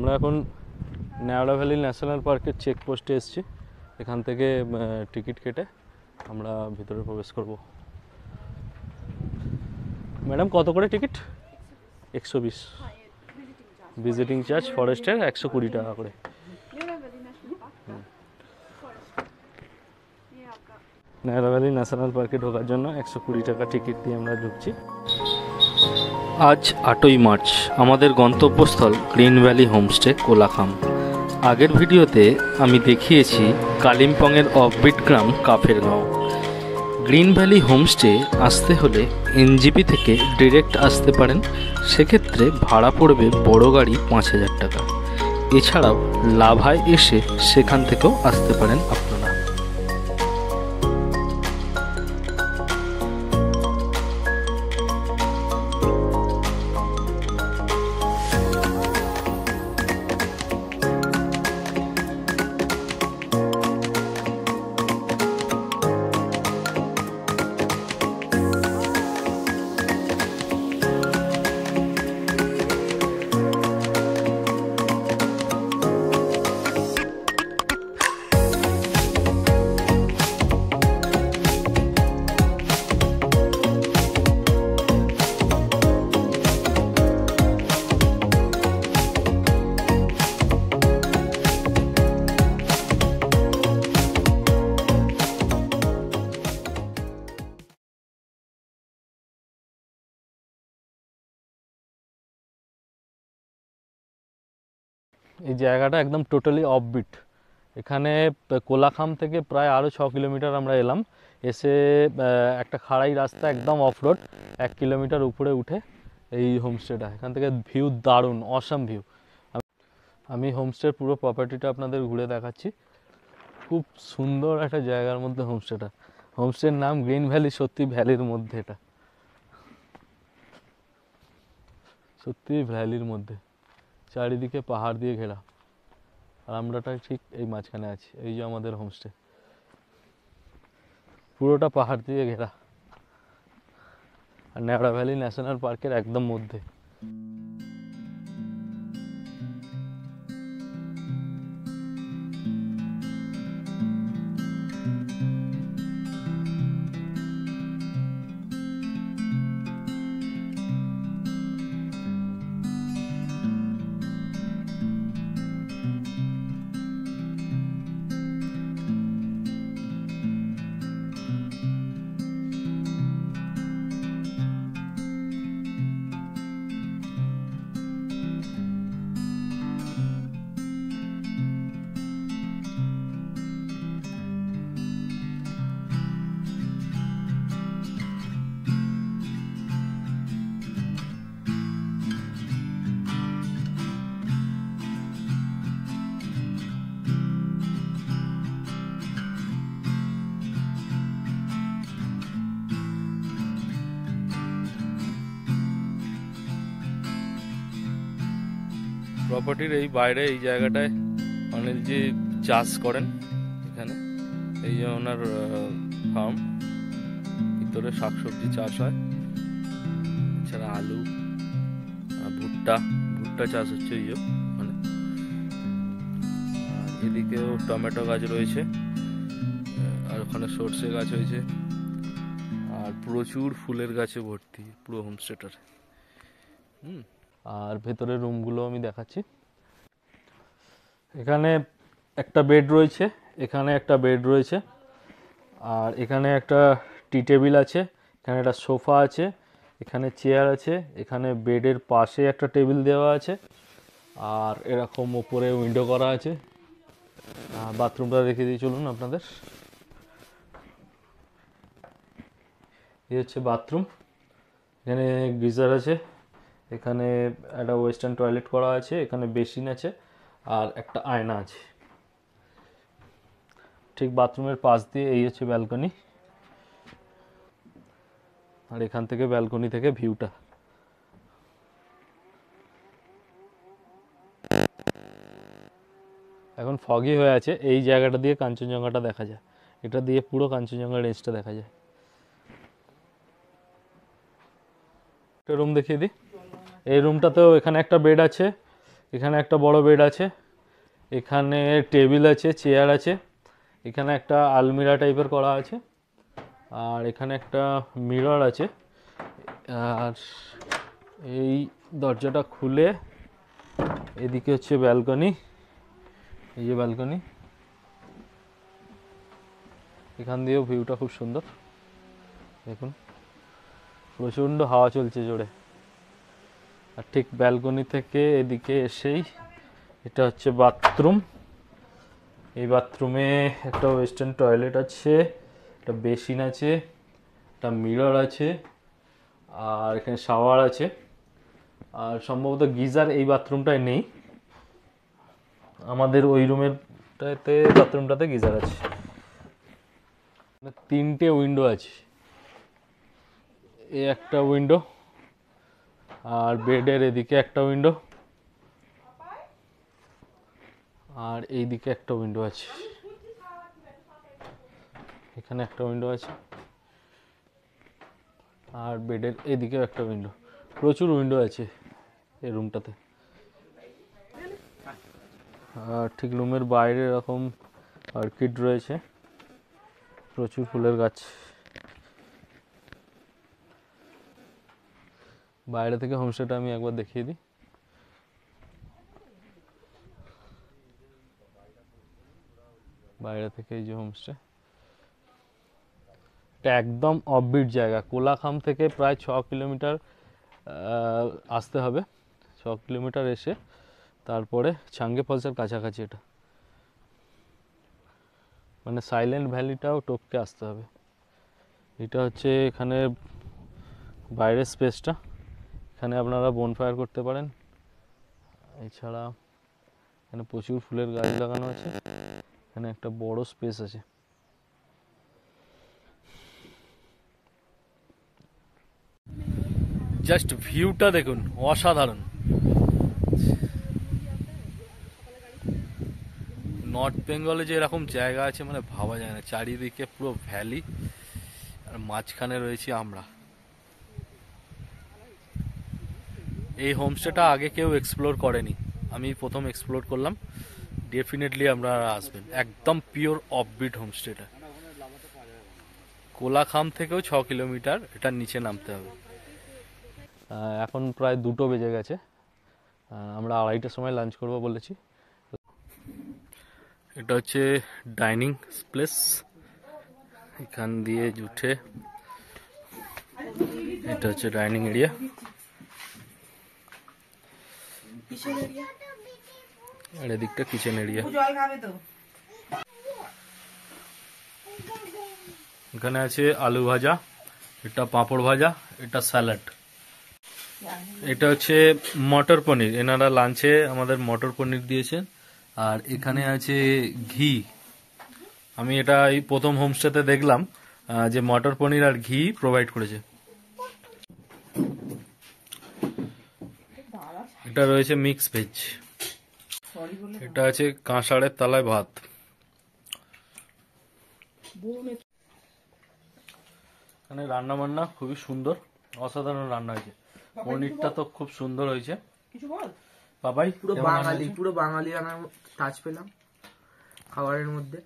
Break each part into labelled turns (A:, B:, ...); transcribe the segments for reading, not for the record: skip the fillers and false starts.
A: আমরা এখন Neora valley national পার্কের চেকপোস্টে এসেছি। এখান থেকে টিকিট কেটে আমরা ভিতরে প্রবেশ করব। ম্যাডাম কত করে টিকিট? 120। ভিজিটিং চার্জ ফরেস্টের 120 টাকা করে। ন্যাওড়া ভ্যালি ন্যাশনাল পার্কে ঢোকার জন্য 120 টাকা টিকিট দিয়ে আমরা ঢুকছি। আজ 8ই মার্চ, আমাদের গন্তব্যস্থল গ্রিন ভ্যালি হোমস্টে কোলাখাম। আগের ভিডিওতে আমি দেখিয়েছি কালিম্পংয়ের অফবিট গ্রাম কাফেরগাঁও। গ্রিন ভ্যালি হোমস্টে আসতে হলে এনজিপি থেকে ডিরেক্ট আসতে পারেন, সেক্ষেত্রে ভাড়া পড়বে বড় গাড়ি 5000 টাকা। এছাড়াও লাভায় এসে সেখান থেকেও আসতে পারেন আপনারা। এই জায়গাটা একদম টোটালি অফবিট। এখানে কোলাখাম থেকে প্রায় আরও 6 কিলোমিটার আমরা এলাম, এসে একটা খাড়াই রাস্তা একদম অফ রোড 1 কিলোমিটার উপরে উঠে এই হোমস্টেটা। এখান থেকে ভিউ দারুণ, অসাম ভিউ। আমি হোমস্টের পুরো প্রপার্টিটা আপনাদের ঘুরে দেখাচ্ছি। খুব সুন্দর একটা জায়গার মধ্যে হোমস্টেটা। হোমস্টের নাম গ্রিন ভ্যালি, সত্যি ভ্যালির মধ্যে, এটা সত্যি ভ্যালির মধ্যে, চারিদিকে পাহাড় দিয়ে ঘেরা, আর আমরাটা ঠিক এই মাঝখানে আছি। এই যে আমাদের হোমস্টে, পুরোটা পাহাড় দিয়ে ঘেরা, আর ন্যাওড়া ভ্যালি ন্যাশনাল পার্কের একদম মধ্যে। প্রপার্টির এই বাইরে এই জায়গাটায় অনেক যে চাষ করেন এখানে, এই যে ওনার ফার্ম, ভিতরে শাকসবজি চাষ হয়, এছাড়া আলু, ভুট্টা চাষ হচ্ছে এই মানে। আর এদিকেও টমেটো গাছ রয়েছে, আর ওখানে সর্ষে গাছ হয়েছে, আর প্রচুর ফুলের গাছে ভর্তি পুরো হোমস্টেটার। আর ভেতরের রুমগুলো আমি দেখাচ্ছি। এখানে একটা বেড রয়েছে, এখানে একটা বেড রয়েছে, আর এখানে একটা টি টেবিল আছে, এখানে একটা সোফা আছে, এখানে চেয়ার আছে, এখানে বেডের পাশে একটা টেবিল দেওয়া আছে, আর এরকম ওপরে উইন্ডো করা আছে। বাথরুমটা দেখে দিয়ে চলুন আপনাদের। এই হচ্ছে বাথরুম, এখানে গিজার আছে, এখানে একটা ওয়েস্টার্ন টয়লেট করা আছে, এখানে বেসিন আছে, আর একটা আয়না আছে। ঠিক বাথরুমের পাশ দিয়ে এই হচ্ছে ব্যালকনি, আর এখান থেকে ব্যালকনি থেকে ভিউটা। এখন ফগি হয়ে আছে, এই জায়গাটা দিয়ে কাঞ্চনজঙ্ঘাটা দেখা যায়, এটা দিয়ে পুরো কাঞ্চনজঙ্ঘা রেঞ্জটা দেখা যায়। একটা রুম দেখিয়ে দিই। এই রুমটাতেও এখানে একটা বেড আছে, এখানে একটা বড় বেড আছে, এখানে টেবিল আছে, চেয়ার আছে, এখানে একটা আলমিরা টাইপের করা আছে, আর এখানে একটা মিরর আছে। আর এই দরজাটা খুলে এদিকে হচ্ছে ব্যালকনি, এই যে ব্যালকনি, এখান দিয়েও ভিউটা খুব সুন্দর। দেখুন প্রচণ্ড হাওয়া চলছে জোরে। আর ঠিক ব্যালকনি থেকে এদিকে এসেই এটা হচ্ছে বাথরুম। এই বাথরুমে একটা ওয়েস্টার্ন টয়লেট আছে, একটা বেসিন আছে, একটা মিরর আছে, আর এখানে শাওয়ার আছে। আর সম্ভবত গিজার এই বাথরুমটায় নেই, আমাদের ওই রুমেরটাতে বাথরুমটাতে গিজার আছে। তিনটে উইন্ডো আছে, এই একটা উইন্ডো, আর বেডের এদিকে একটা উইন্ডো, আর এইদিকে একটা উইন্ডো আছে, এখানে একটা উইন্ডো আছে, আর বেডের এদিকেও একটা উইন্ডো। প্রচুর উইন্ডো আছে এই রুমটাতে। আর ঠিক রুমের বাইরে এরকম অর্কিড রয়েছে, প্রচুর ফুলের গাছ। বাইরে থেকে হোমস্টেটা আমি একবার দেখিয়ে দিই। বাইরে থেকে এই যে হোমস্টে, এটা একদম অফবিট জায়গা। কোলাখাম থেকে প্রায় 6 কিলোমিটার আসতে হবে। 6 কিলোমিটার এসে তারপরে ছাঙ্গে ফলসের কাছাকাছি এটা, মানে সাইলেন্ট ভ্যালিটাও টপকে আসতে হবে। এটা হচ্ছে এখানে বাইরের স্পেসটা, এখানে আপনারা বনফায়ার করতে পারেন। এছাড়া এখানে প্রচুর ফুলের গাছ লাগানো আছে, এখানে একটা বড় স্পেস আছে। জাস্ট ভিউটা দেখুন, অসাধারণ। নর্থ বেঙ্গলে যে এরকম জায়গা আছে মানে ভাবা যায় না। চারিদিকে পুরো ভ্যালি, আর মাঝখানে রয়েছি আমরা। এই হোমস্টেটা আগে কেউ এক্সপ্লোর করেনি, আমি প্রথম এক্সপ্লোর করলাম। ডেফিনেটলি আপনারা আসবেন, একদম পিওর অফবিট হোমস্টেটা। কোলাখাম থেকেও 6 কিলোমিটার এটার নিচে নামতে হবে। এখন প্রায় 2টো বেজে গেছে, আমরা 2:30টার সময় লাঞ্চ করব বলেছি। এটা হচ্ছে ডাইনিং প্লেস, এখান দিয়ে উঠে এটা হচ্ছে ডাইনিং এরিয়া। আর এদিকটা কিচেন এরিয়া। এখানে আছে আলু ভাজা, এটা পাঁপড় ভাজা, এটা স্যালাড। এটা হচ্ছে মটর পনির, এনারা লাঞ্চে আমাদের মটর পনির দিয়েছেন। আর এখানে আছে ঘি। আমি এটা এই প্রথম হোমস্টেতে দেখলাম যে মটর পনির আর ঘি প্রোভাইড করেছে। এটা রয়েছে মিক্স ভেজ। এটা আছে কাঁসারের তালায় ভাত। এখানে রান্না বান্না খুবই সুন্দর, অসাধারণ রান্না হয়েছে। পনিরটা তো খুব সুন্দর হয়েছে। বাবাই
B: পুরো বাঙালি রান্নার টাচ পেলাম খাবারের মধ্যে।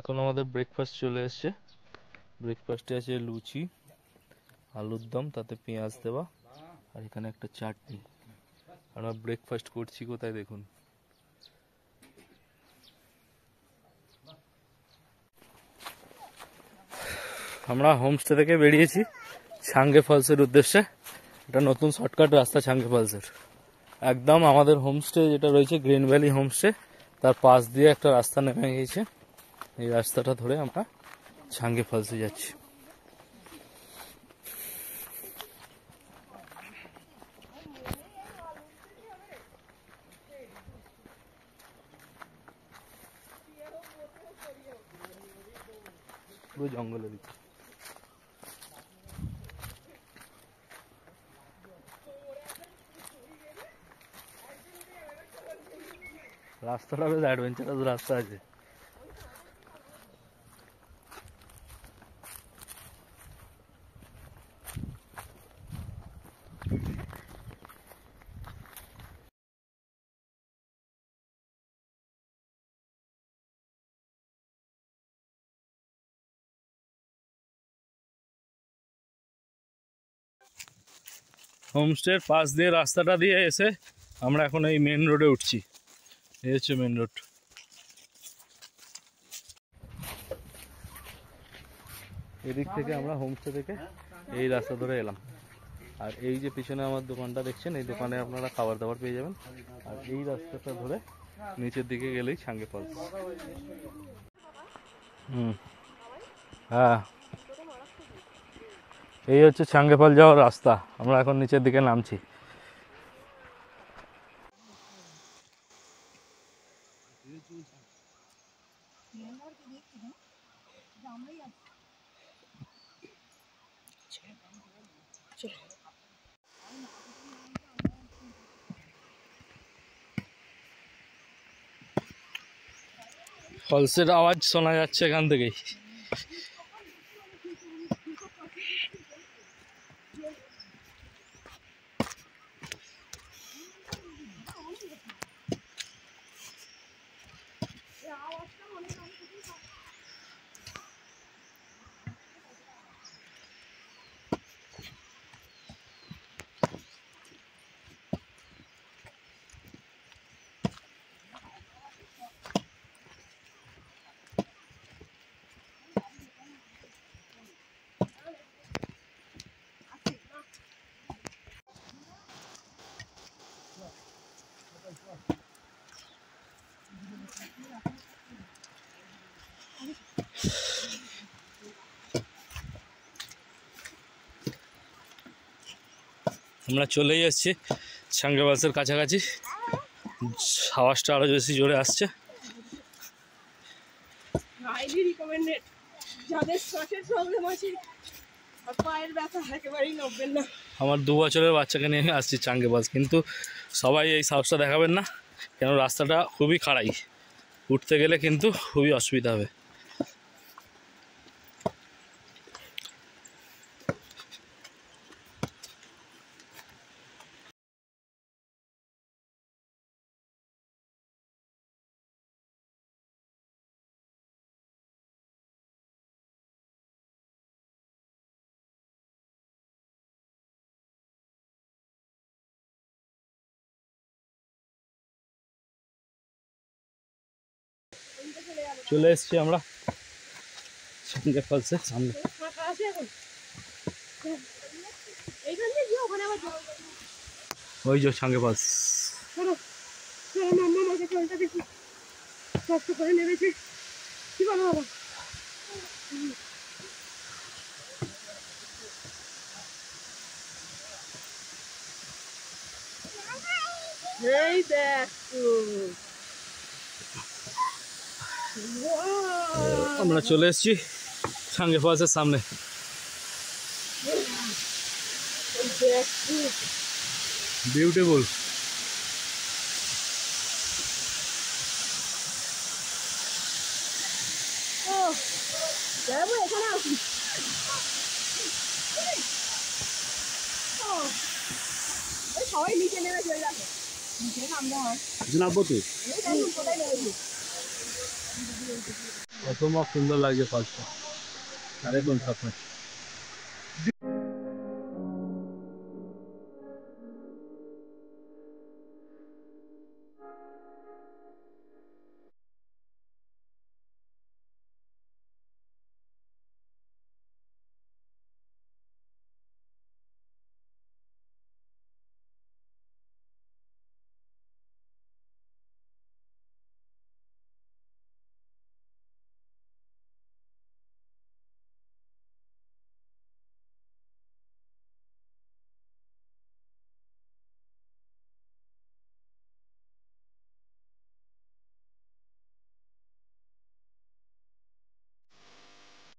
A: এখন আমাদের ব্রেকফাস্ট চলে এসছে। ব্রেকফাস্টে আছে লুচি, আলুর দম, তাতে পেঁয়াজ দেওয়া, আর এখানে একটা চাটনি। আমরা ব্রেকফাস্ট করছি কোথায় দেখুন। আমরা হোমস্টে থেকে বেরিয়েছি ছাঙ্গে ফলসের উদ্দেশ্যে। এটা নতুন শর্টকাট রাস্তা ছাঙ্গে ফলসের। একদম আমাদের হোমস্টে যেটা রয়েছে গ্রিন ভ্যালি হোমস্টে, তার পাশ দিয়ে একটা রাস্তা নেমে গিয়েছে। এই রাস্তাটা ধরে আমরা ছাঙ্গে ফলসে যাচ্ছি। পুরো জঙ্গলের দিকে। রাস্তাটা বেশ অ্যাডভেঞ্চারাস রাস্তা আছে। হোমস্টের পাশ দিয়ে রাস্তাটা দিয়ে এসে আমরা এখন এই মেন রোডে উঠছি। এই হচ্ছে মেন রোড। এদিক থেকে আমরা হোমস্টে থেকে এই রাস্তা ধরে এলাম। আর এই যে পিছনে আমার দোকানটা দেখছেন, এই দোকানে আপনারা খাবার দাবার পেয়ে যাবেন। আর এই রাস্তাটা ধরে নিচের দিকে গেলেই ছাঙ্গে ফলস। হ্যাঁ, এই হচ্ছে ছাঙ্গে ফল যাওয়ার রাস্তা। আমরা এখন নিচের দিকে নামছি। ফলসের আওয়াজ শোনা যাচ্ছে এখান থেকেই। আমরা চলেই এসেছি ছাঙ্গে ফলসের কাছাকাছি। আওয়াজটা আরো বেশি জোরে আসছে।
C: হাইলি রিকমেন্ডেড যাদের শ্বাসের প্রবলেম আছে আর পায়ের ব্যথা একেবারেই নড়বেন না।
A: আমার 2 বছরের বাচ্চাকে নিয়ে আসছি ছাঙ্গে ফলস, কিন্তু সবাই এই সাহসটা দেখাবেন না, কেন রাস্তাটা খুবই খাড়াই। উঠতে গেলে কিন্তু খুবই অসুবিধা হবে। চলে এসেছি আমরা ছাঙ্গে ফলসের সামনে।
C: ফাঁকা আছে এখন এইখান থেকে গিয়ে ওখানে আবার
A: ওই যে ছাঙ্গে ফলস।
C: চলো চলো মাম্মা মাকে চলতে দেখি কষ্ট করে নেমেছে। কি বলো বাবা? এই দেখ
A: আমরা চলে এসেছি ছাঙ্গে ফলসের সামনে। বিউটিফুল।
C: এখানে আসি সবাই নিচে নেমে চলে যাবে। নিচে নামতে হয়।
A: নামবো তুই।
C: কোথায় নেমেছি?
A: অসম্ভব সুন্দর লাগছে ফলসটা। আর দেখুন সামনে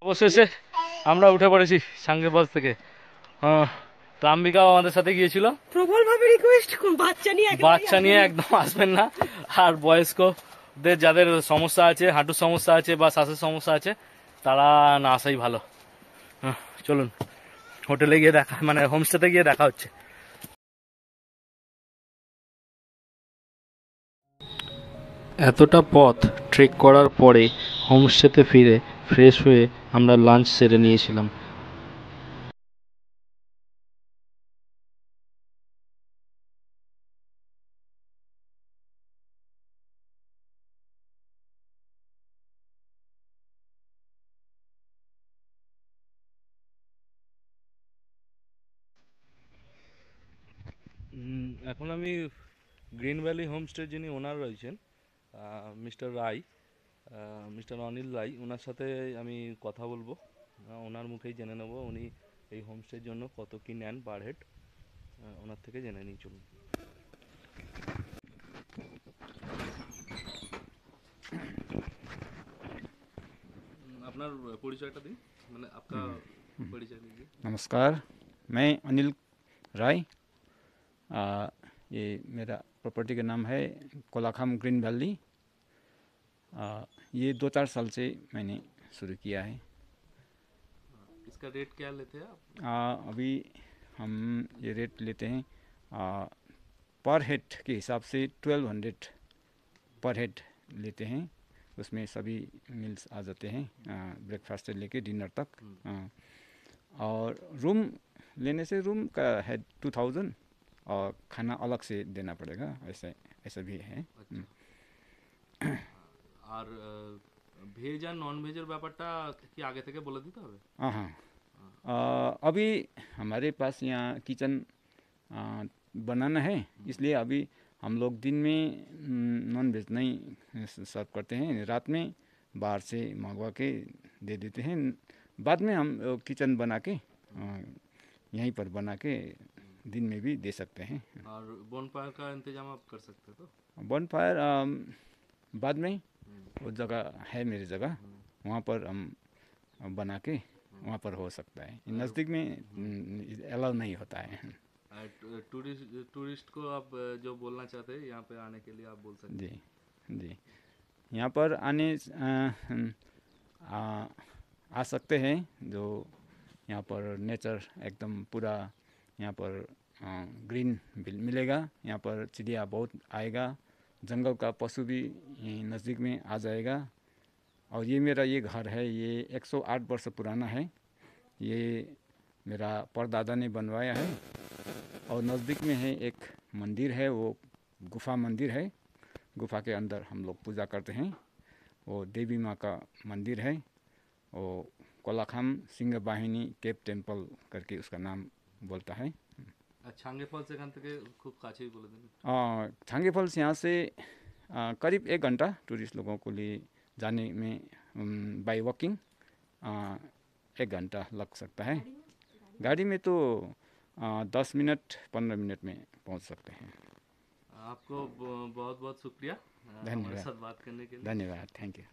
A: অবশেষে আমরা উঠে পড়েছি সাঙ্গে ফলস থেকে। ত্রাম্বিকাও আমাদের সাথে গিয়েছিল।
C: প্রবল ভাবে রিকোয়েস্ট বাচ্চা নিয়ে
A: বাচ্চা নিয়ে একদম আসবেন না, আর বয়স্কদের যাদের সমস্যা আছে, হাঁটুর সমস্যা আছে বা শ্বাসের সমস্যা আছে, তারা না আসাই ভালো। চলুন হোটেলে গিয়ে দেখা, মানে হোমস্টেতে গিয়ে দেখা হচ্ছে। এতটা পথ ট্রেক করার পরে হোমস্টেতে ফিরে ফ্রেশ হয়ে আমরা লাঞ্চ সেরে নিয়েছিলাম। এখন আমি গ্রিন ভ্যালি হোমস্টে যিনি ওনার রয়েছেন, মিস্টার রায়, মিস্টার অনিল রায়, ওনার সাথে আমি কথা বলবো। ওনার মুখেই জেনে নেব উনি এই হোমস্টের জন্য কত কি নেন পার হেড, ওনার থেকে জেনে নিই। চলুন। আপনার পরিচয়টা দিন, মানে আপনার পরিচয় দিন।
D: नमस्कार, मैं अनिल राय। ये मेरा प्रॉपर्टी का नाम है कोलाखाम ग्रीन वैली। ये 2-4 साल से मैंने शुरू किया है।
A: इसका रेट क्या लेते हैं आप?
D: अभी हम ये रेट लेते हैं पर हेड के हिसाब से 1200 पर हेड लेते हैं। उसमें सभी मील्स आ जाते हैं, ब्रेकफास्ट से लेके डिनर तक। और रूम लेने से रूम का है 2000 और खाना अलग से देना पड़ेगा, ऐसा भी है।
A: আর ভেজ আর নন ভেজের ব্যাপারটা কি আগে থেকে বলে দিতে হবে?
D: हाँ, अभी हमारे पास यहाँ किचन बनाना है, इसलिए अभी हम लोग दिन में नॉन वेज नहीं सर्व करते हैं, रात में बाहर से मंगवा के दे देते हैं। बाद में हम किचन बना के यहीं पर बना के दिन में भी दे सकते हैं।
A: और बोनफायर का इंतजाम आप कर सकते हो? तो
D: बोनफायर बाद में वो जगह है मेरी जगह, वहाँ पर हम बना के वहाँ पर हो सकता है। नज़दीक में अलाउ नहीं होता है।
A: टूरिस्ट को आप जो बोलना चाहते हैं यहाँ पे आने के लिए आप बोल सकते हैं।
D: जी, यहाँ पर आने आ सकते हैं। जो यहाँ पर नेचर एकदम पूरा यहाँ पर ग्रीन मिलेगा। यहाँ पर चिड़िया बहुत आएगा, जंगल का पशु भी नज़दीक में आ जाएगा। और ये मेरा ये घर है, ये 108 वर्ष पुराना है। ये मेरा परदादा ने बनवाया है। और नज़दीक में है एक मंदिर है, वो गुफा मंदिर है। गुफा के अंदर हम लोग पूजा करते हैं। वो देवी माँ का मंदिर है। वो कोलाखाम सिंह बाहिनी केप टेम्पल करके उसका नाम बोलता है।
A: छांगे फॉल्स এখান থেকে খুব কাছেই বলে দিন।
D: छांगे फॉल्स यहाँ से करीब 1 घंटा टूरिस्ट लोगों को लिए जाने में बाई वॉकिंग 1 घंटा लग सकता है। गाड़ी में तो 10 मिनट 15 मिनट में पहुँच सकते हैं।
A: आपको बहुत बहुत शुक्रिया हमारे साथ बात करने के लिए।
D: धन्यवाद, थैंक यू।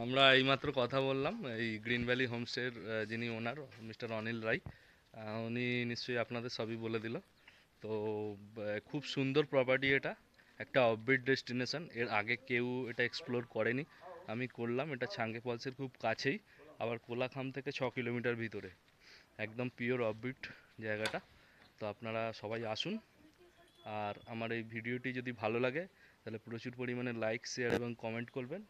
A: আমরা এইমাত্র কথা বললাম এই গ্রিন ভ্যালি হোমস্টের যিনি ওনার, মিস্টার অনিল রায়। উনি নিশ্চয়ই আপনাদের সবই বলে দিল। তো খুব সুন্দর প্রপার্টি, এটা একটা অফবিট ডেস্টিনেশন। এর আগে কেউ এটা এক্সপ্লোর করেনি, আমি করলাম। এটা ছাঙ্গে ফলসের খুব কাছেই, আবার কোলাখাম থেকে 6 কিলোমিটার ভিতরে, একদম পিওর অফবিট জায়গাটা। তো আপনারা সবাই আসুন। আর আমার এই ভিডিওটি যদি ভালো লাগে তাহলে প্রচুর পরিমাণে লাইক, শেয়ার এবং কমেন্ট করবেন।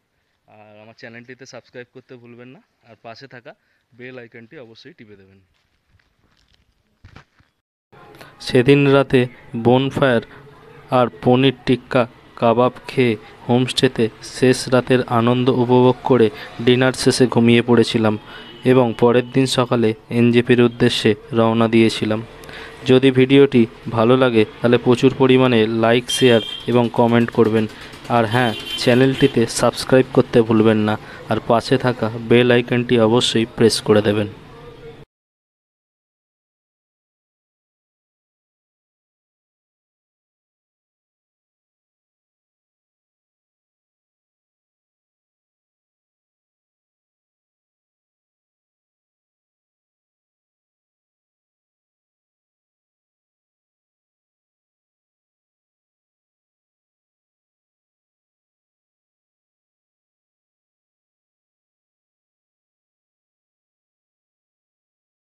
A: আর আমার চ্যানেলটিতে সাবস্ক্রাইব করতে ভুলবেন না, আর পাশে থাকা বেল আইকনটি অবশ্যই টিপে দেবেন। সেদিন রাতে বোনফায়ার আর পনির টিক্কা কাবাব খেয়ে হোমস্টেতে শেষ রাতের আনন্দ উপভোগ করে ডিনার শেষে ঘুমিয়ে পড়েছিলাম এবং পরের দিন সকালে এনজেপির উদ্দেশ্যে রওনা দিয়েছিলাম। যদি ভিডিওটি ভালো লাগে তাহলে প্রচুর পরিমাণে লাইক, শেয়ার এবং কমেন্ট করবেন। আর হ্যাঁ, চ্যানেলটিতে সাবস্ক্রাইব করতে ভুলবেন না, আর পাশে থাকা বেল আইকনটি অবশ্যই প্রেস করে দেবেন।